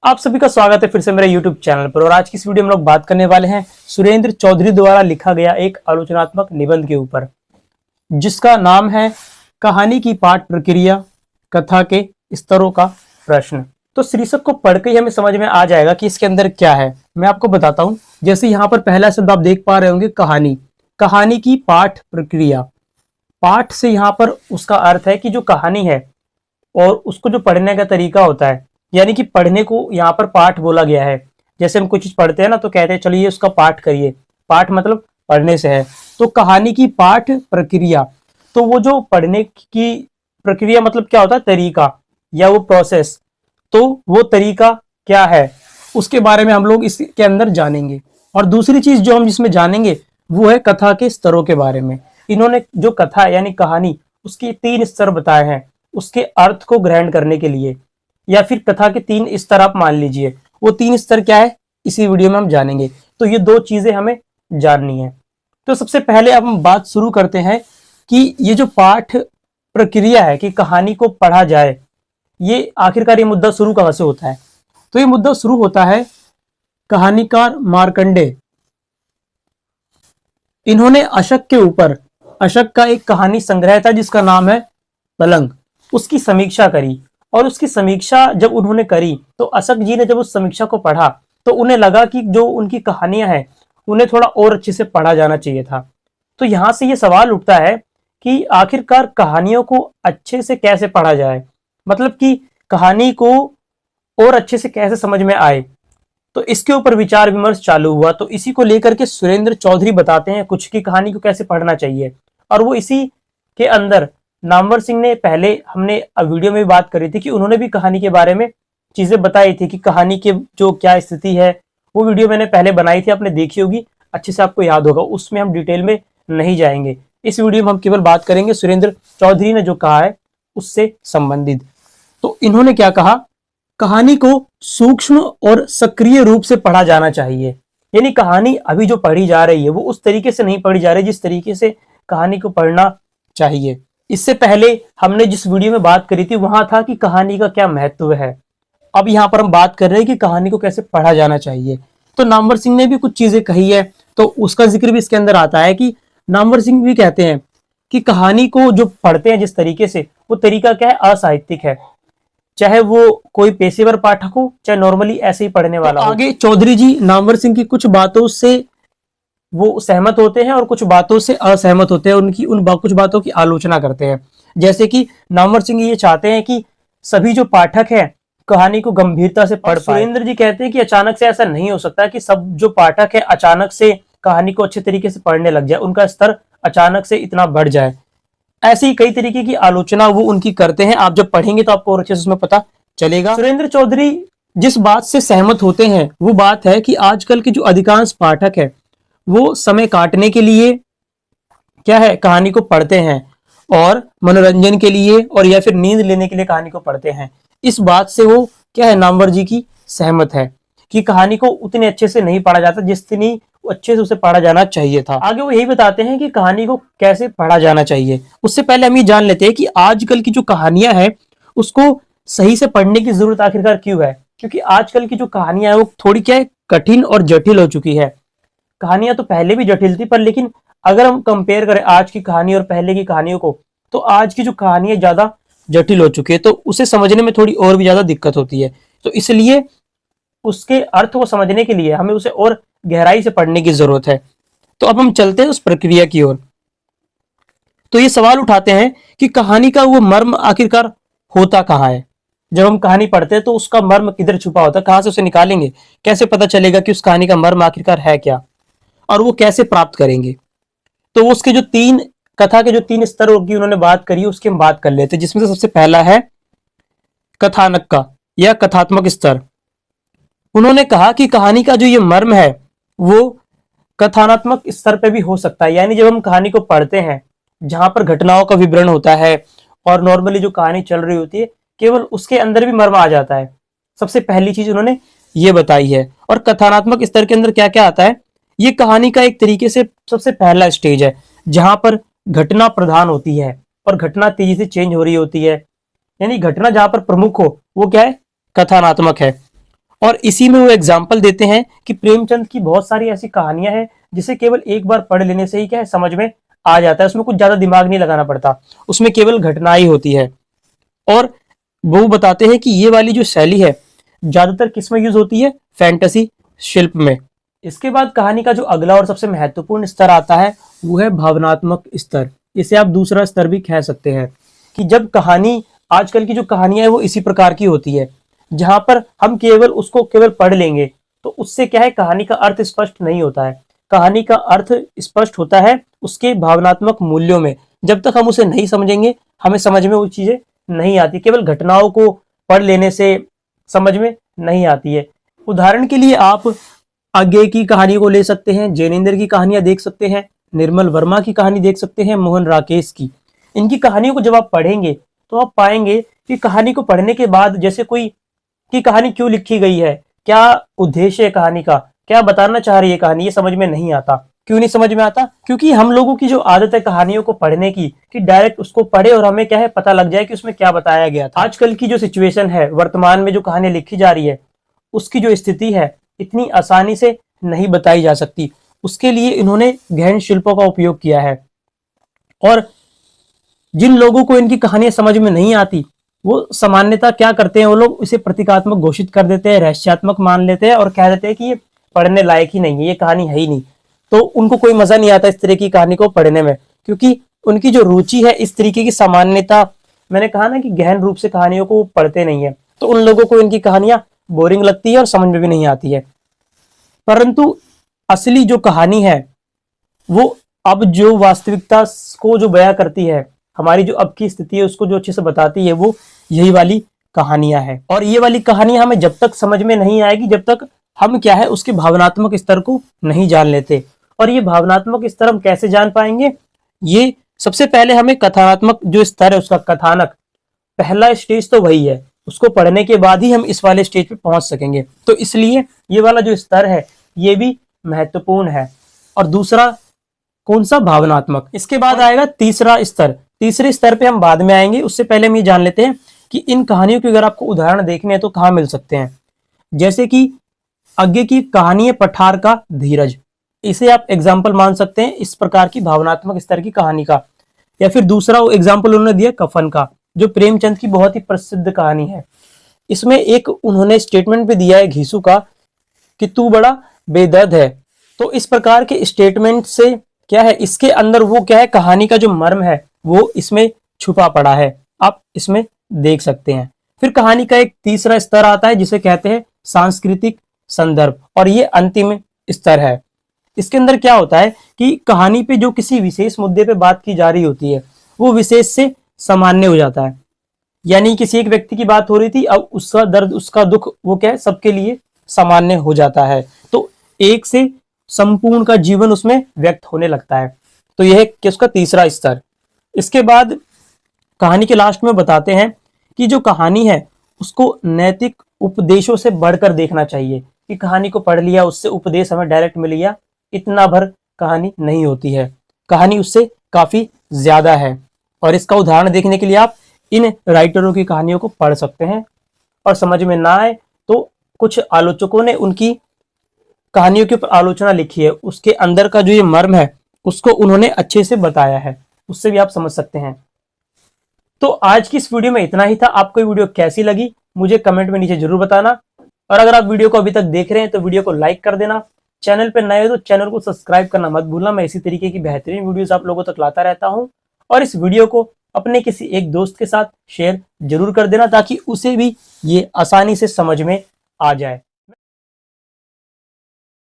आप सभी का स्वागत है फिर से मेरे YouTube चैनल पर। और आज की इस वीडियो में लोग बात करने वाले हैं सुरेंद्र चौधरी द्वारा लिखा गया एक आलोचनात्मक निबंध के ऊपर, जिसका नाम है कहानी की पाठ प्रक्रिया, कथा के स्तरों का प्रश्न। तो शीर्षक को पढ़ के ही हमें समझ में आ जाएगा कि इसके अंदर क्या है। मैं आपको बताता हूं। जैसे यहाँ पर पहला शब्द आप देख पा रहे होंगे, कहानी। कहानी की पाठ प्रक्रिया। पाठ से यहाँ पर उसका अर्थ है कि जो कहानी है और उसको जो पढ़ने का तरीका होता है, यानी कि पढ़ने को यहाँ पर पाठ बोला गया है। जैसे हम कुछ चीज पढ़ते हैं ना, तो कहते हैं चलिए उसका पाठ करिए। पाठ मतलब पढ़ने से है। तो कहानी की पाठ प्रक्रिया, तो वो जो पढ़ने की प्रक्रिया मतलब क्या होता है, तरीका या वो प्रोसेस। तो वो तरीका क्या है उसके बारे में हम लोग इसके अंदर जानेंगे। और दूसरी चीज जो हम जिसमें जानेंगे वो है कथा के स्तरों के बारे में। इन्होंने जो कथा यानी कहानी, उसके 3 स्तर बताए हैं उसके अर्थ को ग्रहण करने के लिए, या फिर कथा के 3 स्तर आप मान लीजिए। वो 3 स्तर क्या है इसी वीडियो में हम जानेंगे। तो ये 2 चीजें हमें जाननी है। तो सबसे पहले अब हम बात शुरू करते हैं कि ये जो पाठ प्रक्रिया है कि कहानी को पढ़ा जाए, ये आखिरकार ये मुद्दा शुरू कहां से होता है। तो ये मुद्दा शुरू होता है कहानीकार मार्कंडेय। इन्होंने अशक के ऊपर, अशक का एक कहानी संग्रह था जिसका नाम है पलंग, उसकी समीक्षा करी। और उसकी समीक्षा जब उन्होंने करी तो अशक जी ने जब उस समीक्षा को पढ़ा तो उन्हें लगा कि जो उनकी कहानियां हैं उन्हें थोड़ा और अच्छे से पढ़ा जाना चाहिए था। तो यहां से ये सवाल उठता है कि आखिरकार कहानियों को अच्छे से कैसे पढ़ा जाए, मतलब कि कहानी को और अच्छे से कैसे समझ में आए। तो इसके ऊपर विचार विमर्श चालू हुआ। तो इसी को लेकर के सुरेंद्र चौधरी बताते हैं कुछ की कहानी को कैसे पढ़ना चाहिए। और वो इसी के अंदर नामवर सिंह ने, पहले हमने वीडियो में भी बात करी थी कि उन्होंने भी कहानी के बारे में चीजें बताई थी कि कहानी के जो क्या स्थिति है। वो वीडियो मैंने पहले बनाई थी, आपने देखी होगी, अच्छे से आपको याद होगा। उसमें हम डिटेल में नहीं जाएंगे। इस वीडियो में हम केवल बात करेंगे सुरेंद्र चौधरी ने जो कहा है उससे संबंधित। तो इन्होंने क्या कहा, कहानी को सूक्ष्म और सक्रिय रूप से पढ़ा जाना चाहिए। यानी कहानी अभी जो पढ़ी जा रही है वो उस तरीके से नहीं पढ़ी जा रही जिस तरीके से कहानी को पढ़ना चाहिए। इससे पहले हमने जिस वीडियो में बात करी थी वहां था कि कहानी का क्या महत्व है। अब यहां पर हम बात कर रहे हैं कि कहानी को कैसे पढ़ा जाना चाहिए। तो नामवर सिंह ने भी कुछ चीजें कही है, तो उसका जिक्र भी इसके अंदर आता है कि नामवर सिंह भी कहते हैं कि कहानी को जो पढ़ते हैं जिस तरीके से, वो तरीका क्या है, असाहित्यिक है। चाहे वो कोई पेशेवर पाठक हो, चाहे नॉर्मली ऐसे ही पढ़ने वाला हो। आगे चौधरी जी नामवर सिंह की कुछ बातों से वो सहमत होते हैं और कुछ बातों से असहमत होते हैं। उनकी कुछ बातों की आलोचना करते हैं। जैसे कि नामवर सिंह ये चाहते हैं कि सभी जो पाठक हैं कहानी को गंभीरता से पढ़ पाए। सुरेंद्र जी कहते हैं कि अचानक से ऐसा नहीं हो सकता कि सब जो पाठक है अचानक से कहानी को अच्छे तरीके से पढ़ने लग जाए, उनका स्तर अचानक से इतना बढ़ जाए। ऐसी ही कई तरीके की आलोचना वो उनकी करते हैं। आप जब पढ़ेंगे तो आपको और अच्छे से उसमें पता चलेगा। सुरेंद्र चौधरी जिस बात से सहमत होते हैं वो बात है कि आजकल के जो अधिकांश पाठक है वो समय काटने के लिए क्या है, कहानी को पढ़ते हैं, और मनोरंजन के लिए और या फिर नींद लेने के लिए कहानी को पढ़ते हैं। इस बात से वो क्या है, नामवर जी की सहमत है कि कहानी को उतने अच्छे से नहीं पढ़ा जाता जितनी अच्छे से उसे पढ़ा जाना चाहिए था। आगे वो यही बताते हैं कि कहानी को कैसे पढ़ा जाना चाहिए। उससे पहले हम ये जान लेते हैं कि आजकल की जो कहानियां हैं उसको सही से पढ़ने की जरूरत आखिरकार क्यों है। क्योंकि आजकल की जो कहानियां है वो थोड़ी क्या है, कठिन और जटिल हो चुकी है। कहानियां तो पहले भी जटिल थी, पर लेकिन अगर हम कंपेयर करें आज की कहानी और पहले की कहानियों को, तो आज की जो कहानी है ज्यादा जटिल हो चुकी है। तो उसे समझने में थोड़ी और भी ज्यादा दिक्कत होती है। तो इसलिए उसके अर्थ को समझने के लिए हमें उसे और गहराई से पढ़ने की जरूरत है। तो अब हम चलते हैं उस प्रक्रिया की ओर। तो ये सवाल उठाते हैं कि कहानी का वो मर्म आखिरकार होता कहाँ है। जब हम कहानी पढ़ते हैं तो उसका मर्म किधर छुपा होता है, कहां से उसे निकालेंगे, कैसे पता चलेगा कि उस कहानी का मर्म आखिरकार है क्या, और वो कैसे प्राप्त करेंगे। तो उसके जो 3 कथा के जो 3 स्तरों की उन्होंने बात करी उसकी हम बात कर लेते हैं, जिसमें से सबसे पहला है कथानक का या कथात्मक स्तर। उन्होंने कहा कि कहानी का जो ये मर्म है वो कथानात्मक स्तर पे भी हो सकता है। यानी जब हम कहानी को पढ़ते हैं जहां पर घटनाओं का विवरण होता है और नॉर्मली जो कहानी चल रही होती है केवल उसके अंदर भी मर्म आ जाता है। सबसे पहली चीज उन्होंने ये बताई है। और कथानात्मक स्तर के अंदर क्या क्या आता है, ये कहानी का एक तरीके से सबसे पहला स्टेज है जहां पर घटना प्रधान होती है और घटना तेजी से चेंज हो रही होती है। यानी घटना जहां पर प्रमुख हो वो क्या है, कथानात्मक है। और इसी में वो एग्जाम्पल देते हैं कि प्रेमचंद की बहुत सारी ऐसी कहानियां हैं जिसे केवल एक बार पढ़ लेने से ही क्या है समझ में आ जाता है, उसमें कुछ ज्यादा दिमाग नहीं लगाना पड़ता, उसमें केवल घटना ही होती है। और वो बताते हैं कि ये वाली जो शैली है ज्यादातर किस में यूज होती है, फैंटेसी शिल्प में। इसके बाद कहानी का जो अगला और सबसे महत्वपूर्ण स्तर आता है वो है भावनात्मक स्तर। इसे आप दूसरा स्तर भी कह सकते हैं कि जब कहानी, आजकल की जो कहानियां है वो इसी प्रकार की होती है जहां पर हम केवल उसको केवल पढ़ लेंगे तो उससे क्या है कहानी का अर्थ स्पष्ट नहीं होता है। कहानी का अर्थ स्पष्ट होता है उसके भावनात्मक मूल्यों में। जब तक हम उसे नहीं समझेंगे हमें समझ में वो चीजें नहीं आती, केवल घटनाओं को पढ़ लेने से समझ में नहीं आती है। उदाहरण के लिए आप आगे की कहानी को ले सकते हैं, जैनेंद्र की कहानियां देख सकते हैं, निर्मल वर्मा की कहानी देख सकते हैं, मोहन राकेश की। इनकी कहानियों को जब आप पढ़ेंगे तो आप पाएंगे कि कहानी को पढ़ने के बाद जैसे कोई कि कहानी क्यों लिखी गई है, क्या उद्देश्य है कहानी का, क्या बताना चाह रही है कहानी, ये समझ में नहीं आता। क्यों नहीं समझ में आता? क्योंकि हम लोगों की जो आदत है कहानियों को पढ़ने की कि डायरेक्ट उसको पढ़े और हमें क्या है पता लग जाए कि उसमें क्या बताया गया था। आजकल की जो सिचुएशन है, वर्तमान में जो कहानी लिखी जा रही है उसकी जो स्थिति है इतनी आसानी से नहीं बताई जा सकती। उसके लिए इन्होंने गहन शिल्पों का उपयोग किया है। और जिन लोगों को इनकी कहानियां समझ में नहीं आती वो सामान्यतः क्या करते हैं, वो लोग इसे प्रतीकात्मक घोषित कर देते हैं, रहस्यात्मक मान लेते हैं और कह देते हैं कि ये पढ़ने लायक ही नहीं है, ये कहानी है ही नहीं। तो उनको कोई मजा नहीं आता इस तरह की कहानी को पढ़ने में, क्योंकि उनकी जो रुचि है इस तरीके की सामान्यता, मैंने कहा ना कि गहन रूप से कहानियों को पढ़ते नहीं है, तो उन लोगों को इनकी कहानियां बोरिंग लगती है और समझ में भी नहीं आती है। परंतु असली जो कहानी है वो अब जो वास्तविकता को जो बयां करती है, हमारी जो अब की स्थिति है उसको जो अच्छे से बताती है, वो यही वाली कहानियां हैं। और ये वाली कहानियां हमें जब तक समझ में नहीं आएगी जब तक हम क्या है उसके भावनात्मक स्तर को नहीं जान लेते। और ये भावनात्मक स्तर हम कैसे जान पाएंगे? ये सबसे पहले हमें कथात्मक जो स्तर है उसका, कथानक पहला स्टेज तो वही है, उसको पढ़ने के बाद ही हम इस वाले स्टेज पे पहुंच सकेंगे। तो इसलिए ये वाला जो स्तर है ये भी महत्वपूर्ण है। और दूसरा कौन सा? भावनात्मक। इसके बाद आएगा तीसरा स्तर। तीसरे स्तर पे हम बाद में आएंगे, उससे पहले हम ये जान लेते हैं कि इन कहानियों की अगर आपको उदाहरण देखने हैं तो कहाँ मिल सकते हैं। जैसे कि आगे की कहानी है पठार का धीरज, इसे आप एग्जाम्पल मान सकते हैं इस प्रकार की भावनात्मक स्तर की कहानी का। या फिर दूसरा एग्जाम्पल उन्होंने दिया कफन का, जो प्रेमचंद की बहुत ही प्रसिद्ध कहानी है। इसमें एक उन्होंने स्टेटमेंट भी दिया है घीसू का कि तू बड़ा बेदर्द है। तो इस प्रकार के स्टेटमेंट से क्या है, इसके अंदर वो क्या है कहानी का जो मर्म है वो इसमें छुपा पड़ा है, आप इसमें देख सकते हैं। फिर कहानी का एक तीसरा स्तर आता है जिसे कहते हैं सांस्कृतिक संदर्भ, और ये अंतिम स्तर है। इसके अंदर क्या होता है कि कहानी पे जो किसी विशेष मुद्दे पे बात की जा रही होती है वो विशेष से सामान्य हो जाता है। यानी किसी एक व्यक्ति की बात हो रही थी, अब उसका दर्द उसका दुख वो क्या है सबके लिए सामान्य हो जाता है, तो एक से संपूर्ण का जीवन उसमें व्यक्त होने लगता है। तो यह है उसका तीसरा स्तर। इसके बाद कहानी के लास्ट में बताते हैं कि जो कहानी है उसको नैतिक उपदेशों से बढ़कर देखना चाहिए, कि कहानी को पढ़ लिया उससे उपदेश हमें डायरेक्ट मिल गया, इतना भर कहानी नहीं होती है, कहानी उससे काफी ज्यादा है। और इसका उदाहरण देखने के लिए आप इन राइटरों की कहानियों को पढ़ सकते हैं। और समझ में ना आए तो कुछ आलोचकों ने उनकी कहानियों के ऊपर आलोचना लिखी है, उसके अंदर का जो ये मर्म है उसको उन्होंने अच्छे से बताया है, उससे भी आप समझ सकते हैं। तो आज की इस वीडियो में इतना ही था। आपको ये वीडियो कैसी लगी मुझे कमेंट में नीचे जरूर बताना। और अगर आप वीडियो को अभी तक देख रहे हैं तो वीडियो को लाइक कर देना, चैनल पर नए हो तो चैनल को सब्सक्राइब करना मत भूलना। मैं इसी तरीके की बेहतरीन वीडियोस आप लोगों तक लाता रहता हूं। और इस वीडियो को अपने किसी एक दोस्त के साथ शेयर जरूर कर देना ताकि उसे भी ये आसानी से समझ में आ जाए।